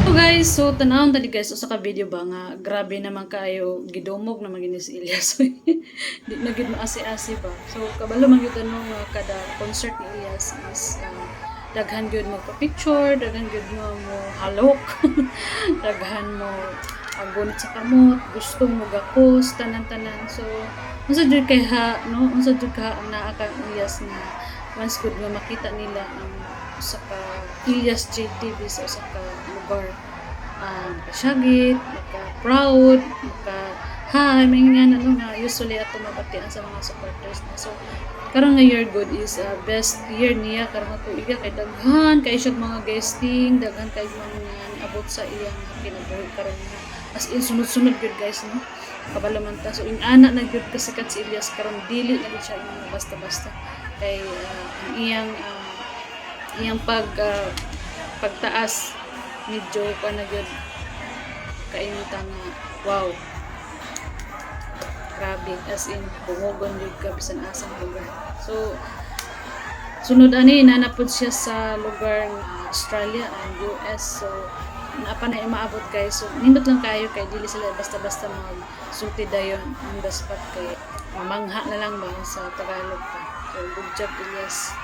So guys, so tanawon tadi guys usa ka video ba nga grabe naman kayo gidumog na magini si Elias. Di na gid maasi-asi ba. So kabalo man gyud ano nga kada concert ni Elias is daghan gyud mo picture, daghan gyud mo halok. Daghan mo agunit sa kamot, gusto mo gakos tanan-tanan. So unsa jud kay ha no, unsa jud ka ang naa kang Elias na once good nga makita nila ang usa ka Elias JTV sa usa ka lugar, makasyagit, maka-proud, maka-hi, may nga ano nga usually ato mabatian sa mga supporters na. So karon nga year good is best year niya karon nga tuiga kay daghan kay siya mga guesting, daghan kay mga abot sa iyang kinabuhi karon nga as in sunod-sunod gyud guys no, kabalo man ta. So ing ana na gyud kasikat si Elias karon dili na gyud siya yung basta-basta kay ang iyang pagtaas medyo pa na gyud kainita nga wow, grabe as in bungogon gyud ka bisan asang lugar. So sunod ani nanapod siya sa lugar ng Australia and US. So naapa na maabot guys. So nindot lang kayo kay dili sila basta-basta magsulti dayon ang daspat kay mamangha na lang ba sa Tagalog pa. So good job Elias.